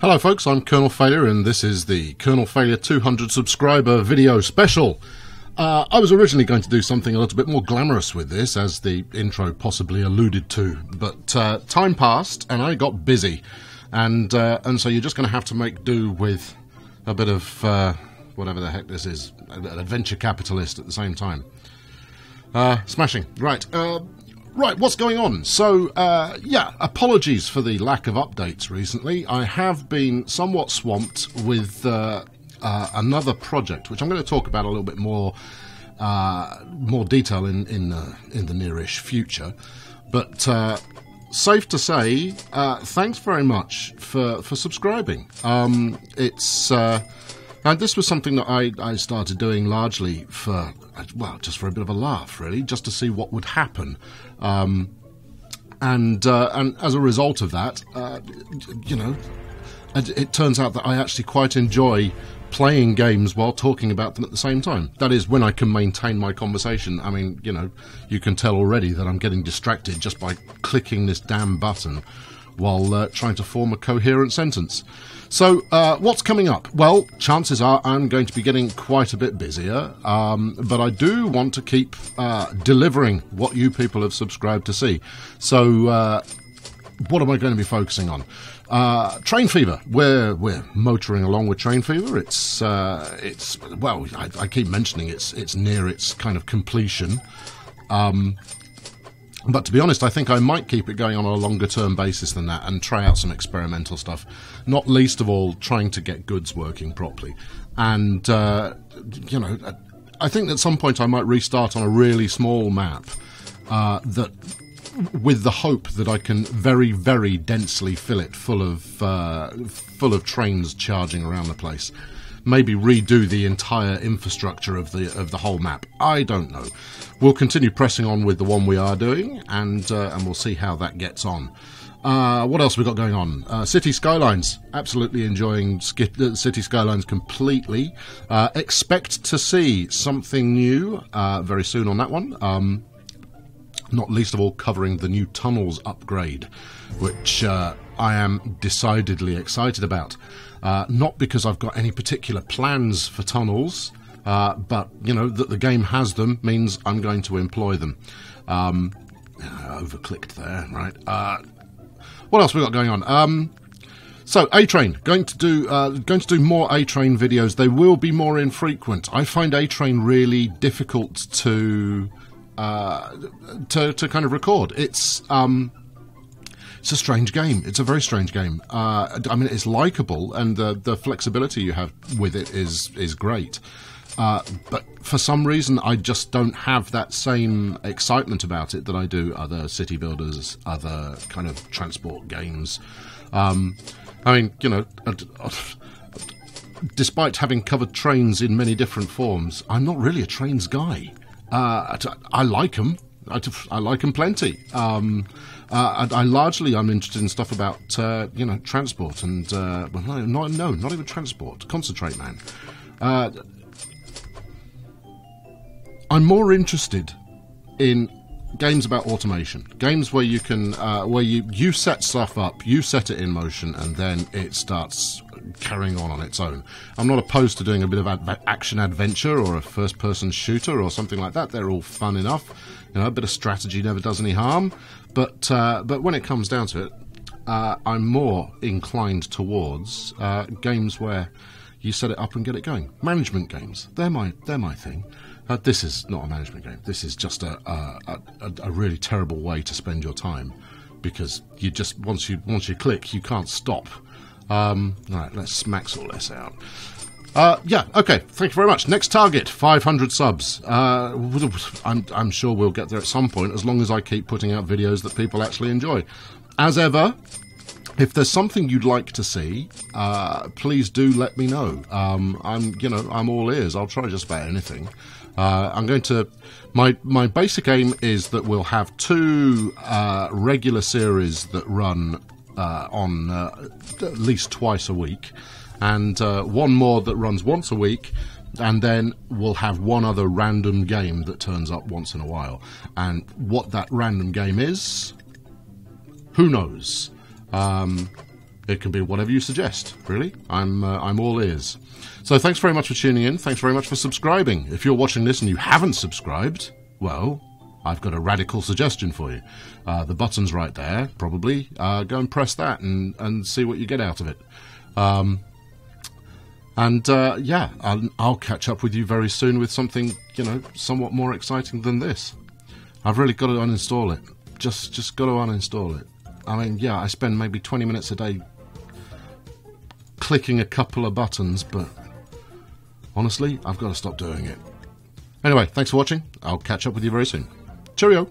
Hello folks, I'm Colonel Failure and this is the Colonel Failure 200 subscriber video special. I was originally going to do something a little bit more glamorous with this, as the intro possibly alluded to, but time passed and I got busy, and so you're just going to have to make do with a bit of whatever the heck this is, an adventure capitalist at the same time. Smashing. Right, what's going on? So, yeah, apologies for the lack of updates recently. I have been somewhat swamped with another project, which I'm going to talk about a little bit more detail in the nearish future. But safe to say, thanks very much for subscribing. And this was something that I started doing largely for, well, just for a bit of a laugh, really, just to see what would happen. And as a result of that, you know, it turns out that I actually quite enjoy playing games while talking about them at the same time. That is, when I can maintain my conversation. I mean, you know, you can tell already that I'm getting distracted just by clicking this damn button while trying to form a coherent sentence. So, what's coming up? Well, chances are I'm going to be getting quite a bit busier, but I do want to keep delivering what you people have subscribed to see. So, what am I going to be focusing on? Train Fever. We're motoring along with Train Fever. It's well, I keep mentioning it's near its kind of completion. But to be honest, I think I might keep it going on a longer-term basis than that and try out some experimental stuff, not least of all trying to get goods working properly. And, you know, I think at some point I might restart on a really small map that, with the hope that I can very, very densely fill it full of trains charging around the place. Maybe redo the entire infrastructure of the whole map. I don't know. We'll continue pressing on with the one we are doing, and we'll see how that gets on. What else have we got going on? City Skylines. Absolutely enjoying City Skylines completely. Expect to see something new very soon on that one. Not least of all covering the new tunnels upgrade, which I am decidedly excited about. Not because I've got any particular plans for tunnels, but, you know, that the game has them means I'm going to employ them. I overclicked there, right? What else we got going on? So, A-Train. Going to do more A-Train videos. They will be more infrequent. I find A-Train really difficult to kind of record. It's a strange game. It's a very strange game. I mean, it's likable, and the flexibility you have with it is great. But for some reason, I just don't have that same excitement about it that I do other city builders, other kind of transport games. I mean, you know, despite having covered trains in many different forms, I'm not really a trains guy. I like them. I like them plenty. I largely I'm interested in stuff about you know, transport and well, not even transport. Concentrate, man. I'm more interested in games about automation, games where you can where you set stuff up, you set it in motion, and then it starts carrying on its own. I'm not opposed to doing a bit of action adventure or a first-person shooter or something like that. They're all fun enough. You know, a bit of strategy never does any harm. But when it comes down to it, I'm more inclined towards games where you set it up and get it going. Management games. They're my thing. This is not a management game. This is just a really terrible way to spend your time, because you just once you click, you can't stop. Right, let's max all this out. Yeah, okay, thank you very much. Next target, 500 subs. I'm sure we'll get there at some point, as long as I keep putting out videos that people actually enjoy. As ever, if there's something you'd like to see, please do let me know. I'm all ears. I'll try just about anything. I'm going to... My basic aim is that we'll have 2 regular series that run on at least twice a week, and one more that runs once a week, and then we'll have one other random game that turns up once in a while. And what that random game is, who knows? It can be whatever you suggest, really. I'm all ears. So thanks very much for tuning in. Thanks very much for subscribing. If you're watching this and you haven't subscribed, well, I've got a radical suggestion for you. The button's right there, probably. Go and press that and see what you get out of it. Yeah, I'll catch up with you very soon with something, somewhat more exciting than this. I've really got to uninstall it. Just got to uninstall it. I mean, yeah, I spend maybe 20 minutes a day clicking a couple of buttons, but honestly, I've got to stop doing it. Anyway, thanks for watching. I'll catch up with you very soon. Cheerio!